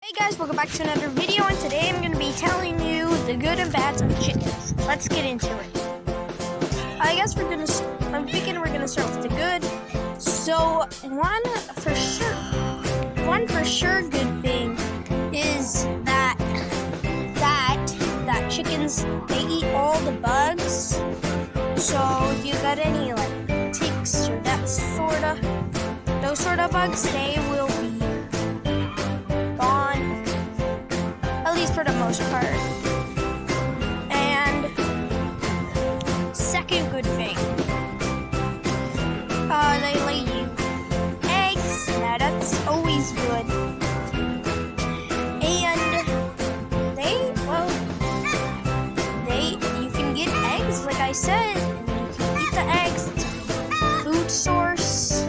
Hey guys, welcome back to another video, and today I'm going to be telling you the good and bads of chickens. Let's get into it. I guess I'm thinking we're going to start with the good. So, one for sure good thing is that chickens, they eat all the bugs. So, if you got any like ticks or those sort of bugs, they will be gone, at least for the most part. And second good thing, they lay you eggs. Now that's always good. And you can get eggs, like I said, and you can eat the eggs. It's a food source.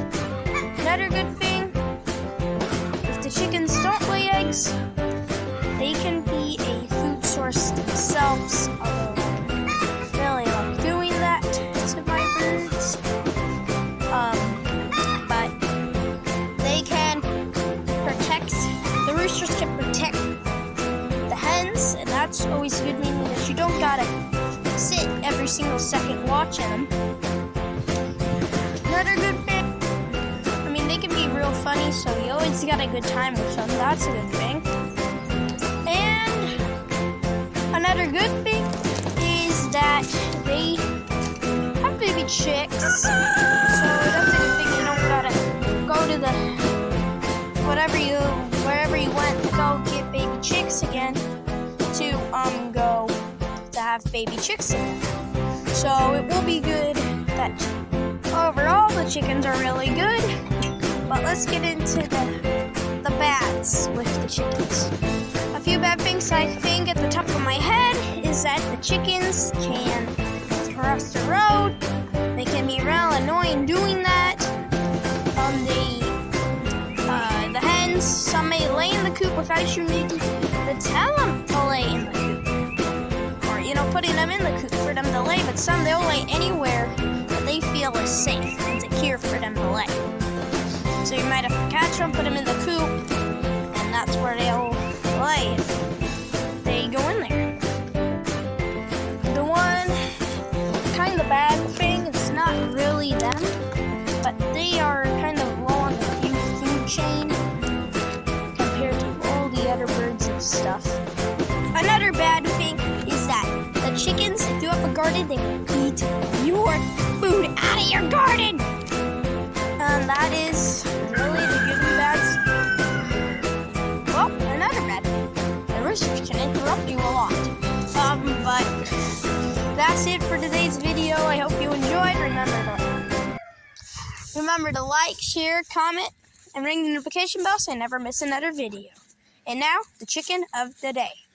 Another good thing, if the chickens don't lay eggs, they can be a food source themselves. Although I really like doing that to my birds. But they can protect, the roosters can protect the hens, and that's always a good, meaning that you don't gotta sit every single second watching them. Another good thing, they can be real funny, so you always got a good time with them. That's a good thing. And another good thing is that they have baby chicks. So that's a good thing. You don't gotta go to wherever you went to go get baby chicks again to have baby chicks again. So it will be good that overall the chickens are really good. But let's get into the bads with the chickens. A few bad things I think at the top of my head is that the chickens can cross the road. They can be real annoying doing that. The hens, some may lay in the coop without you needing to tell them to lay in the coop. Or, putting them in the coop for them to lay. But some, they'll lay anywhere that they feel is safe and secure for them to lay. So you might have to catch them, put them in the coop, and that's where they'll lay if they go in there. The one kind of bad thing, it's not really them, but they are kind of low on the food chain compared to all the other birds and stuff. Another bad thing is that the chickens, if you have a garden, they will eat your food out of your garden. And that is really the good and bads. Well, another bad thing, the roosters can interrupt you a lot. But that's it for today's video. I hope you enjoyed. Remember to like, share, comment, and ring the notification bell so you never miss another video. And now, the chicken of the day.